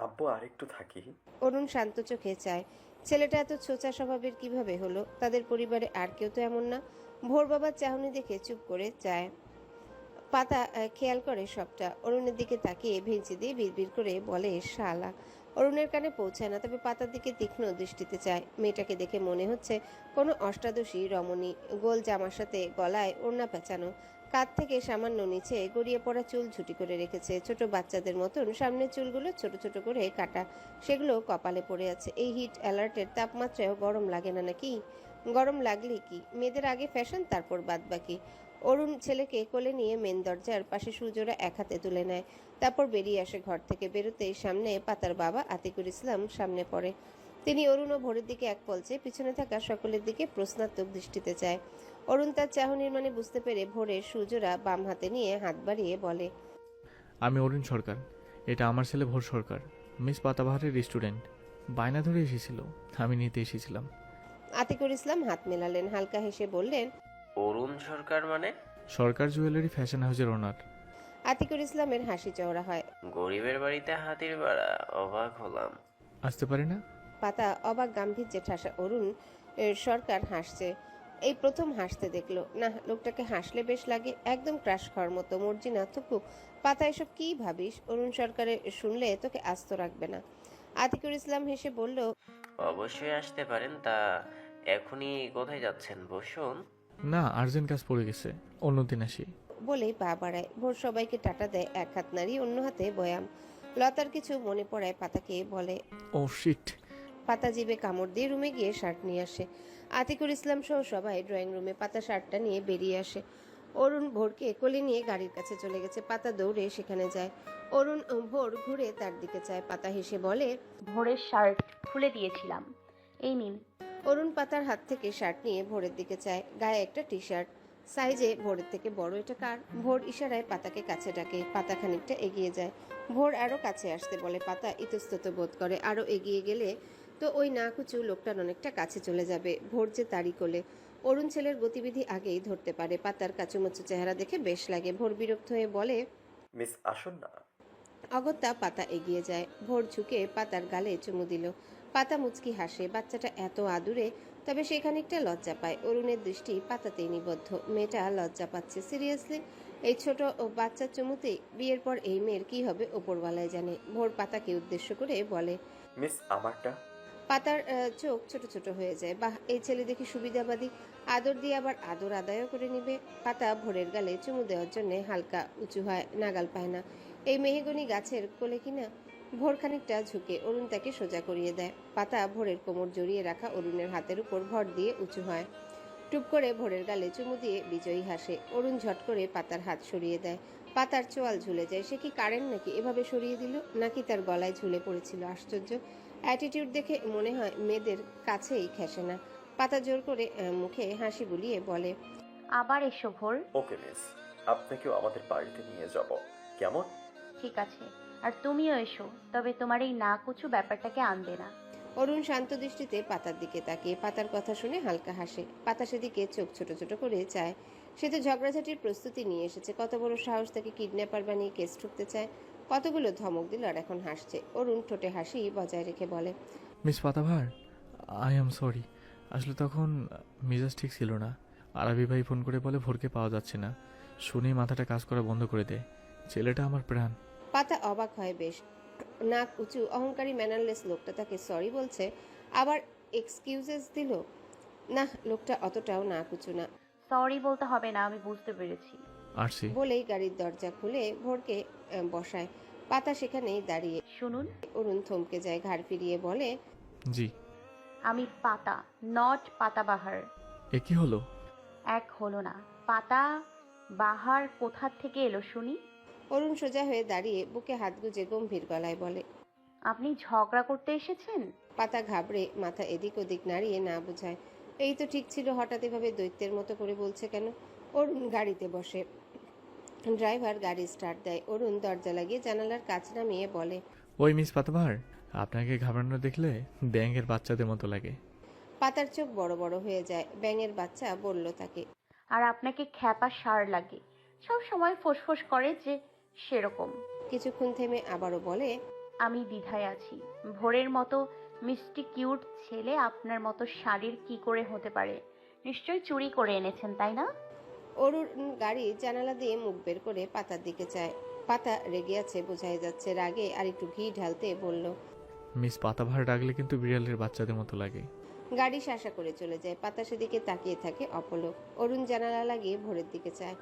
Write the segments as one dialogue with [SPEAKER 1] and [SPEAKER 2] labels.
[SPEAKER 1] আব্বু আরেকটু থাকি।
[SPEAKER 2] অরুণ শান্ত চোখে চায়। ছেলেটা এত ছোচা স্বভাবের কিভাবে হলো? তাদের পরিবারে আর কেউ তো এমন না। ভোর বাবার চাহনি দেখে চুপ করে চায়। পাতা খেয়াল করে সবটা। অরুণের দিকে তাকিয়ে ভেঙচি দিয়ে বিড়বিড় করে বলে শালা। অরুণের কানে পৌঁছায় না, তবে পাতার দিকে তীক্ষ্ণ দৃষ্টিতে চায়। মেয়েটাকে দেখে মনে হচ্ছে কোনো অষ্টাদশী রমণী। গোল জামার সাথে গলায় ওড়না পেঁচানো, কাঁধ থেকে সামান্য নিচে গড়িয়ে পড়া চুল ঝুটি করে রেখেছে ছোট বাচ্চাদের মতন। সামনের চুলগুলো ছোট ছোট করে কাটা, সেগুলো কপালে পড়ে আছে। এই হিট অ্যালার্টের তাপমাত্রায়ও গরম লাগে না নাকি? গরম লাগলে কি, মেয়েদের আগে ফ্যাশন তারপর বাদ বাকি। অরুণ ছেলেকে কোলে নিয়ে মেন দরজার পাশে সুজোড়া এক হাতে তুলে নেয়। তারপর বেরিয়ে আসে ঘর থেকে। বেরোতেই সামনে পাতার বাবা আতিকুর ইসলাম সামনে পড়ে। তিনি অরুণ ও ভোরের দিকে এক পলচে পিছনে থাকা সকলের দিকে প্রশ্নাত্মক দৃষ্টিতে চায়। অরুণ তার চাহনির মানে বুঝতে পেরে ভোরের সুজোড়া বাম হাতে নিয়ে হাত বাড়িয়ে বলে,
[SPEAKER 3] আমি অরুণ সরকার, এটা আমার ছেলে ভোর সরকার, মিস পাতাবাহারের স্টুডেন্ট। বায়না ধরে এসেছিল, আমি নিতে এসেছিলাম।
[SPEAKER 2] আতিকুর ইসলাম হাত মেলালেন, হালকা হেসে বললেন,
[SPEAKER 4] অরুণ সরকার মানে?
[SPEAKER 3] সরকার জুয়েলারি ফ্যাশন হাউসের ওনার।
[SPEAKER 2] আতিকুর ইসলামের হাসি চওড়া হয়।
[SPEAKER 4] গরিবের বাড়িতে হাতির ভাড়া, অবাক হলাম।
[SPEAKER 3] আসতে পারি না?
[SPEAKER 2] পাতা অবাক গাম্ভীর্যে ঠাসা। অরুণ সরকার হাসছে, এই প্রথম হাসতে দেখলো। না, লোকটাকে হাসলে বেশ লাগে, একদম ক্রাশ খাওয়ার মতো। মর্জিনা থুকু। পাতা এসব কি ভাবিস? অরুণ সরকারের শুনলে তোকে আস্ত রাখবে না। আতিকুর ইসলাম হেসে বলল,
[SPEAKER 4] অবশ্যই আসতে পারেন। তা এখনই কোথায় যাচ্ছেন? বসুন।
[SPEAKER 3] না, আর্জেন্ট কাজ পড়ে গেছে, অন্যদিন আসি।
[SPEAKER 2] বলেই পা বাড়ায়। ভোর সবাইকে টাটা দেয়, এক হাত নাড়িয়ে অন্য হাতে বয়াম। লতার কিছু মনে পড়ায় পাতাকে বলে।
[SPEAKER 3] ও শিট।
[SPEAKER 2] পাতা জিভে কামড় দিয়ে রুমে গিয়ে শার্ট নিয়ে আসে। আতিকুর ইসলাম সহ সবাই ড্রয়িং রুমে। পাতা শার্টটা নিয়ে বেরিয়ে আসে। অরুণ ভোরকে কোলে নিয়ে গাড়ির কাছে চলে গেছে। পাতা দৌড়ে সেখানে যায়। অরুণ ভোর ঘুরে তার দিকে চায়। পাতা হেসে বলে,
[SPEAKER 5] ভোরের শার্ট খুলে দিয়েছিলাম, এই নিন।
[SPEAKER 2] অরুণ পাতার হাত থেকে শার্ট নিয়ে ভোরের দিকে চায়। গায়ে একটা টি শার্ট, সাইজে ভোরের থেকে বড়। এটা কার? ভোর ইশারায় পাতাকে কাছে ডাকে। পাতা খানিকটা এগিয়ে যায়। ভোর আরো কাছে আসতে বলে। পাতা ইতস্তত বোধ করে। আরো এগিয়ে গেলে তো ওই নাকুচু লোকটার অনেকটা কাছে চলে যাবে। ভোর যে তারই কোলে। অরুণ ছেলের গতিবিধি আগেই ধরতে পারে। পাতার কাচুমুচু চেহারা দেখে বেশ লাগে। ভোর বিরক্ত হয়ে বলে,
[SPEAKER 1] মিস আসুন না।
[SPEAKER 2] অগত্যা পাতা এগিয়ে যায়। ভোর ঝুঁকে পাতার গালে চুমু দিল। পাতা মুচকি হাসে। বাচ্চাটা এত আদুরে, তবে সে খানিকটা লজ্জা পায়। অরুণের দৃষ্টি পাতাতেই নিবদ্ধ। মেয়েটা লজ্জা পাচ্ছে। সিরিয়াসলি, এই ছোট ও বাচ্চার চুমুতে বিয়ের পর এই মেয়ের কি হবে ওপরওয়ালাই জানে। ভোর পাতাকে উদ্দেশ্য করে বলে।
[SPEAKER 1] মিস আমারটা।
[SPEAKER 2] পাতার চোখ ছোট ছোট হয়ে যায়। বাহ, এই ছেলে দেখি সুবিধাবাদী। আদর দিয়ে আবার আদর আদায়ও করে নিবে। পাতা ভোরের গালে চুমু দেওয়ার জন্য হালকা উঁচু হয়, নাগাল পায় না। এই মেহগনি গাছের কোলে কিনা। ভোর খানিকটা ঝুঁকে অরুণ তাকে সোজা করিয়ে দেয়। পাতা ভোরের কোমর জড়িয়ে রাখা অরুণের হাতের উপর ভর দিয়ে উঁচু হয়। টুপ করে ভোরের গালে চুমু দিয়ে বিজয়ী হাসে। অরুণ ঝট করে পাতার হাত সরিয়ে দেয়। পাতার চোয়াল ঝুলে যায়। সে কি কারেন্ট নাকি এভাবে সরিয়ে দিল? নাকি তার গলায় ঝুলে পড়েছিল? আশ্চর্য অ্যাটিটিউড দেখে মনে হয় মেয়েদের কাছেই খেসে না। পাতা জোর করে মুখে হাসি বুলিয়ে বলে,
[SPEAKER 5] আবার এসো ভোর।
[SPEAKER 1] ওকে মিস, আপনাকেও আমাদের বাড়িতে নিয়ে যাব, কেমন?
[SPEAKER 5] ঠিক আছে, আর তুমিও এসো, তবে তোমার এই নাকুচু ব্যাপারটাকে আনবে না।
[SPEAKER 2] অরুণ শান্ত দৃষ্টিতে পাতার দিকে তাকিয়ে পাতার কথা শুনে হালকা হাসে। পাতা সেদিকে চোখ ছোট ছোট করে চায়। সে তো ঝগড়াঝাটির প্রস্তুতি নিয়ে এসেছে। কত বড় সাহস তাকে কিডন্যাপার বানিয়ে কেস ঠুকতে চায়। কতগুলো ধমক দিল আর এখন হাসছে। অরুণ ঠোঁটে হাসি বজায় রেখে বলে,
[SPEAKER 3] মিস পাতাবাহার, আই এম সরি। আসলে তখন মেজাজ ঠিক ছিল না। আরবি ভাই ফোন করে বলে ভোরকে পাওয়া যাচ্ছে না। শুনেই মাথাটা কাজ করা বন্ধ করে দেয়। ছেলেটা আমার প্রাণ।
[SPEAKER 2] পাতা অবাক হয় বেশ। নাক উঁচু অহংকারী ম্যানারলেস লোকটা তাকে সরি বলছে, আবার এক্সকিউজেস দিল। না, লোকটা অতটাও নাক উঁচু না।
[SPEAKER 5] সরি বলতে হবে না, আমি বুঝতে পেরেছি।
[SPEAKER 3] আসছি।
[SPEAKER 2] বলেই গাড়ির দরজা খুলে ভোরকে বসায়। পাতা সেখানেই দাঁড়িয়ে।
[SPEAKER 5] শুনুন,
[SPEAKER 2] অরুণ থমকে যায়, ঘাড় ফিরিয়ে বলে,
[SPEAKER 3] জি।
[SPEAKER 5] আমি পাতা, নট পাতাবাহার।
[SPEAKER 3] এ কি হলো?
[SPEAKER 5] এক হলো না। পাতা বাহার কোথা থেকে এলো শুনি?
[SPEAKER 2] অরুণ সোজা হয়ে দাঁড়িয়ে বুকে হাত গুজে গম্ভীর গলায় বলে,
[SPEAKER 5] আপনি ঝগড়া করতে এসেছেন?
[SPEAKER 2] পাতা ঘাবড়ে মাথা এদিক ওদিক নাড়িয়ে না বোঝায়। এই তো ঠিক ছিল, হঠাৎ এভাবে দৈত্যের মতো করে বলছে কেন? অরুণ গাড়িতে বসে। ড্রাইভার গাড়ি স্টার্ট দেয়। অরুণ দরজা লাগিয়ে জানালার কাচ নামিয়ে বলে,
[SPEAKER 3] ওই মিস পাতাবাহার, আপনাকে ঘাবড়ানো দেখলে ব্যাঙের বাচ্চাদের মতো লাগে।
[SPEAKER 2] পাতার চোখ বড় বড় হয়ে যায়। ব্যাঙের বাচ্চা বলল তাকে।
[SPEAKER 5] আর আপনাকে খ্যাপা সার লাগে, সব সময় ফোঁসফোঁস করে যে, সেরকম।
[SPEAKER 2] কিছুক্ষণ থেমে আবারও বলে,
[SPEAKER 5] আমি দ্বিধায় আছি। ভোরের মতো মিষ্টি কিউট ছেলে আপনার মতো শাড়ির কি করে হতে পারে? নিশ্চয়ই চুরি করে এনেছেন, তাই না?
[SPEAKER 2] অরুণ গাড়ি জানালা দিয়ে মুখ বের করে পাতার দিকে চায়। পাতা রেগে আছে, বোঝাই যাচ্ছে। রাগে আর একটু ঘি ঢালতে বলল।
[SPEAKER 3] মিস পাতাভার ডাকলে কিন্তু বিড়ালের বাচ্চাদের মতো লাগে।
[SPEAKER 2] গাড়ি শাসা করে চলে যায়। পাতা সেদিকে তাকিয়ে থাকে অপলক। অরুণ জানালা লাগিয়ে ভোরের দিকে চায়।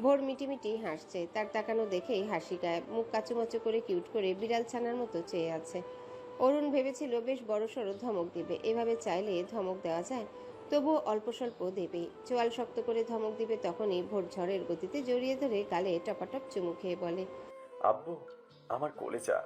[SPEAKER 2] ভোর মিটিমিটি হাসছে। তার তাকানো দেখেই হাসি গায়েব। মুখ কাচুমাচু করে কিউট করে বিড়াল ছানার মতো চেয়ে আছে। অরুণ ভেবেছিল বেশ বড়সড় ধমক দিবে। এভাবে চাইলে ধমক দেওয়া যায়, তবুও অল্প স্বল্প দেবে। চোয়াল শক্ত করে ধমক দিবে তখনই ভোর ঝড়ের গতিতে জড়িয়ে ধরে গালে টপাটপ চুমু খেয়ে বলে,
[SPEAKER 1] আব্বু, আমার কলেজা।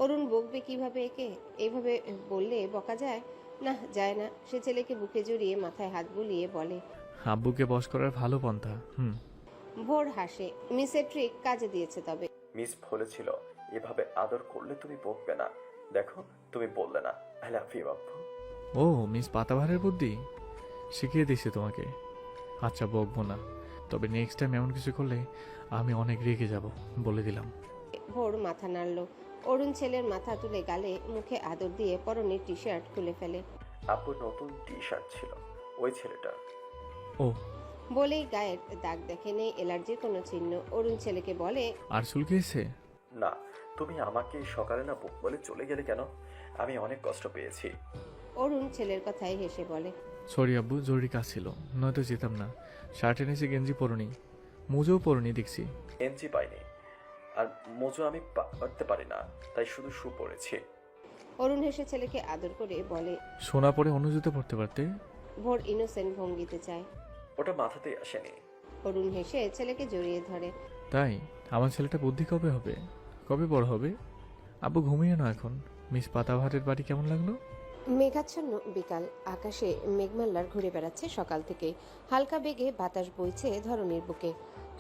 [SPEAKER 2] অরুণ বকবে কিভাবে একে? এইভাবে বললে বকা যায়? না, যায় না। সে ছেলেকে বুকে জড়িয়ে মাথায় হাত বুলিয়ে বলে।
[SPEAKER 3] আব্বুকে বশ করার ভালো পন্থা।
[SPEAKER 2] ভোর হাসে। মিসের ট্রিক কাজে দিয়েছে তবে।
[SPEAKER 1] মিস বলেছিল এভাবে আদর করলে তুমি বকবে না। দেখো, তুমি বললে না আই লাভ ইউ আব্বু।
[SPEAKER 3] ও মিস পাতাভারের বুদ্ধি শিখিয়ে দিয়েছে তোমাকে। আচ্ছা বকবো না, তবে নেক্সট টাইম এমন কিছু করলে আমি অনেক রেগে যাব, বলে দিলাম।
[SPEAKER 2] ভোর মাথা নাড়ল। অরুণ ছেলের মাথা তুলে গালে মুখে আদর দিয়ে পরনের টি শার্ট খুলে ফেলে।
[SPEAKER 1] আব্বুর নতুন টি শার্ট ছিল ওই ছেলেটার।
[SPEAKER 3] ও
[SPEAKER 2] বলেই গায়ের দাগ দেখে, নেই এলার্জির কোনো চিহ্ন। অরুণ ছেলেকে বলে,
[SPEAKER 3] আর চুলকেছে?
[SPEAKER 1] না, তুমি আমাকে সকালে না বলে চলে গেলে কেন? আমি অনেক কষ্ট পেয়েছি।
[SPEAKER 2] অরুণ ছেলের কথায় হেসে বলে,
[SPEAKER 3] সরি আব্বু, জরুরি কাজ ছিল, নয়তো যেতাম না। শার্ট এনেছি, গেঞ্জি পরনি, মুজোও পরনি দেখছি।
[SPEAKER 1] এনজি পাইনি, আর মোজো আমি পারতে পারি না, তাই শুধু শু পরেছি।
[SPEAKER 2] অরুণ হেসে ছেলেকে আদর করে বলে,
[SPEAKER 3] সোনা পরে অন্য জুতো পরতে পারতে।
[SPEAKER 2] ভোর ইনোসেন্ট ভঙ্গিতে চায়।
[SPEAKER 1] ওটা মাথাতেই আসেনি।
[SPEAKER 2] অরুণ হেসে ছেলেকে জড়িয়ে ধরে।
[SPEAKER 3] তাই আমার ছেলেটা বুদ্ধি কবে হবে, কবে বড় হবে? আব্বু ঘুমিয়ে না এখন। মিস পাতাভারের বাড়ি কেমন লাগলো?
[SPEAKER 2] মেঘাচ্ছন্ন বিকাল। আকাশে মেঘমাল্লার ঘুরে বেড়াচ্ছে সকাল থেকে। হালকা বেগে বাতাস বইছে ধরণীর বুকে।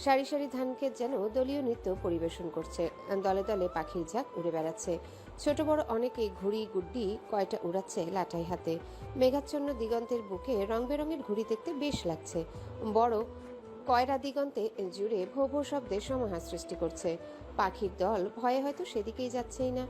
[SPEAKER 2] সারি সারি ধানক্ষেত যেন দলীয় নৃত্য পরিবেশন করছে। দলে দলে পাখির ঝাঁক উড়ে বেড়াচ্ছে। ছোট বড় অনেকেই ঘুড়ি গুড্ডি কয়টা উড়াচ্ছে লাটাই হাতে। মেঘাচ্ছন্ন দিগন্তের বুকে রং বেরঙের ঘুড়ি দেখতে বেশ লাগছে। বড় কয়রা দিগন্তে জুড়ে ভো ভো শব্দের সমাহার সৃষ্টি করছে। পাখির দল ভয়ে হয়তো সেদিকেই যাচ্ছেই না।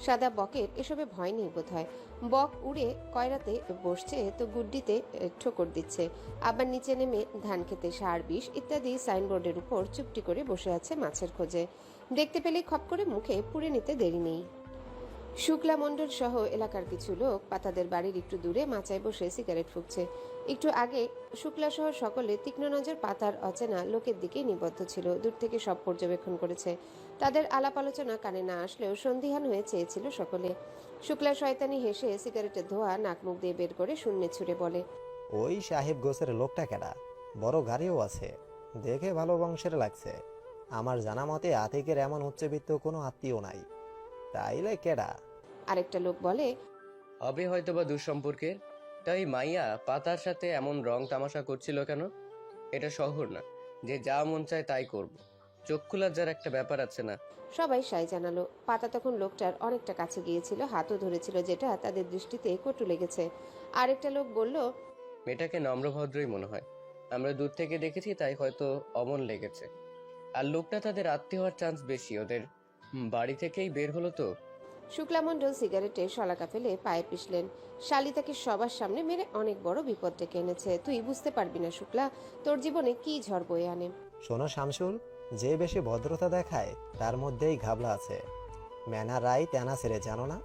[SPEAKER 2] সাদা বকের এসবে ভয় নেই বোধহয়। বক উড়ে কয়রাতে বসছে তো গুড্ডিতে ঠোকর দিচ্ছে। আবার নিচে নেমে ধান খেতে সার বিষ ইত্যাদি সাইনবোর্ডের উপর চুপটি করে বসে আছে মাছের খোঁজে। দেখতে পেলে খপ করে মুখে পুড়ে নিতে দেরি নেই। শুক্লা মণ্ডল সহ এলাকার কিছু লোক পাতাদের বাড়ির একটু দূরে মাচায় বসে সিগারেট ফুঁকছে। একটু আগে শুক্লা সহ সকলে তীক্ষ্ণ নজর পাতার অচেনা লোকের দিকে নিবদ্ধ ছিল। দূর থেকে সব পর্যবেক্ষণ করেছে। তাদের আলাপ আলোচনা কানে না আসলেও সন্দিহান হয়ে চেয়েছিল সকলে। শুক্লা শয়তানি হেসে সিগারেটের ধোঁয়া নাক মুখ দিয়ে বের করে শূন্যে ছুঁড়ে বলে,
[SPEAKER 6] ওই সাহেব গোছের লোকটা কেডা? বড় গাড়িও আছে, দেখে ভালো বংশের লাগছে। আমার জানা মতে আতিকের এমন উচ্চবিত্ত কোনো আত্মীয় নাই, তাইলে কেডা?
[SPEAKER 2] আরেকটা লোক বলে,
[SPEAKER 7] হবে হয়তোবা দুঃসম্পর্কের। তাই মাইয়া পাতার সাথে এমন রং তামাশা করছিল কেন? এটা শহর না যে যা মন চায় তাই করব। চক্ষু লজ্জার একটা ব্যাপার আছে না?
[SPEAKER 2] সবাই সাই জানালো। পাতা তখন লোকটার অনেকটা কাছে গিয়েছিল, হাতও ধরেছিল, যেটা তাদের দৃষ্টিতে কটু লেগেছে। আরেকটা লোক বলল,
[SPEAKER 7] মেয়েটাকে নম্রভদ্রই মনে হয়, আমরা দূর থেকে দেখেছি তাই হয়তো অমন লেগেছে। আর লোকটা তাদের আত্মীয় হওয়ার চান্স বেশি, ওদের বাড়ি থেকেই বের হলো তো।
[SPEAKER 2] শুক্লামণ্ডল সিগারেটে শলাকা ফেলে পায়ে পিষলেন। শালি তাকে সবার সামনে মেরে অনেক বড় বিপদ ডেকে এনেছে। তুই বুঝতে পারবি না শুক্লা, তোর জীবনে কি ঝড় বয়ে আনে।
[SPEAKER 6] শোনো শামসুল, যে বেশি ভদ্রতা দেখায় তার মধ্যেই ঘাবলা আছে। ম্যানা রাই তেনা ছেড়ে, জানো না?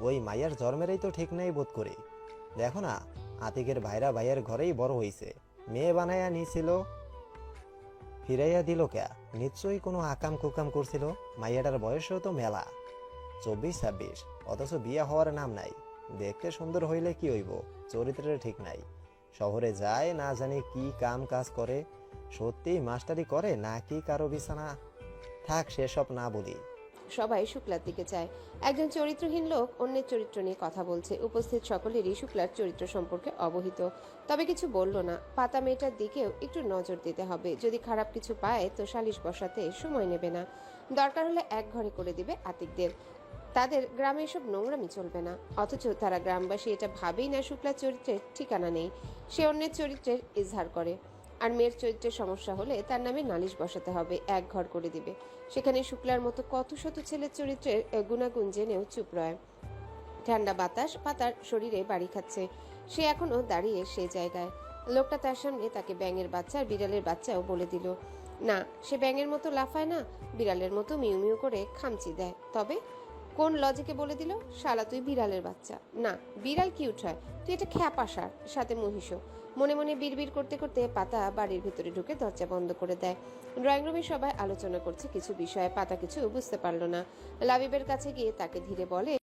[SPEAKER 6] ওই মাইয়ার জন্মেরই তো ঠিক নেই বোধ করি। দেখো না, আতিকের ভাইরা ভাইয়ের ঘরেই বড় হইছে। মেয়ে বানাইয়া নিছিল, ফিরাইয়া দিল ক্যা? নিশ্চয়ই কোনো আকাম কুকাম করছিল। মাইয়াটার বয়সও তো মেলা, 24-26, অথচ বিয়া হওয়ার নাম নাই। দেখতে সুন্দর হইলে কি হইব, চরিত্রের ঠিক নাই। শহরে যায় না জানি কি কাম কাজ করে, সত্যি মাস্টারি করে নাকি কারো বিছানা। থাক, সেসব না বলি।
[SPEAKER 2] সবাই শুক্লার দিকে চায়। একজন চরিত্রহীন লোক অন্যের চরিত্র নিয়ে কথা বলছে। উপস্থিত সকলেরই শুক্লার চরিত্র সম্পর্কে অবহিত, তবে কিছু বলল না। পাতা মেয়েটার দিকেও একটু নজর দিতে হবে। যদি খারাপ কিছু পায় তো সালিশ বসাতে সময় নেবে না। দরকার হলে এক ঘরে করে দিবে আতিকদের। তাদের গ্রামে এসব নোংরামি চলবে না। অথচ তারা গ্রামবাসী এটা ভাবেই না শুক্লার চরিত্রের ঠিকানা নেই, সে অন্যের চরিত্রের ইজহার করে। আর মেয়ের চরিত্রের সমস্যা হলে তার নামে নালিশ বসাতে হবে, এক ঘর করে দিবে। সেখানে শুক্লার মতো কত শত ছেলের চরিত্রের গুণাগুণ জেনেও চুপ রয়। ঠান্ডা বাতাস পাতার শরীরে বাড়ি খাচ্ছে। সে এখনো দাঁড়িয়ে সে জায়গায়। লোকটা তার সামনে তাকে ব্যাঙের বাচ্চা আর বিড়ালের বাচ্চাও বলে দিল। না, সে ব্যাঙের মতো লাফায় না, বিড়ালের মতো মিউ মিউ করে খামচি দেয়। তবে কোন লজিকে বলে দিল? শালা তুই বিড়ালের বাচ্চা না, বিড়াল কিউট হয়, তুই এটা খ্যাপাসার, সাথে মহিষও। মনে মনে বিড়বিড় করতে করতে পাতা বাড়ির ভিতরে ঢুকে দরজা বন্ধ করে দেয়। ড্রয়িং রুমে সবাই আলোচনা করছে কিছু বিষয়ে, পাতা কিছু বুঝতে পারল না। লাবিবের কাছে গিয়ে তাকে ধীরে বলে,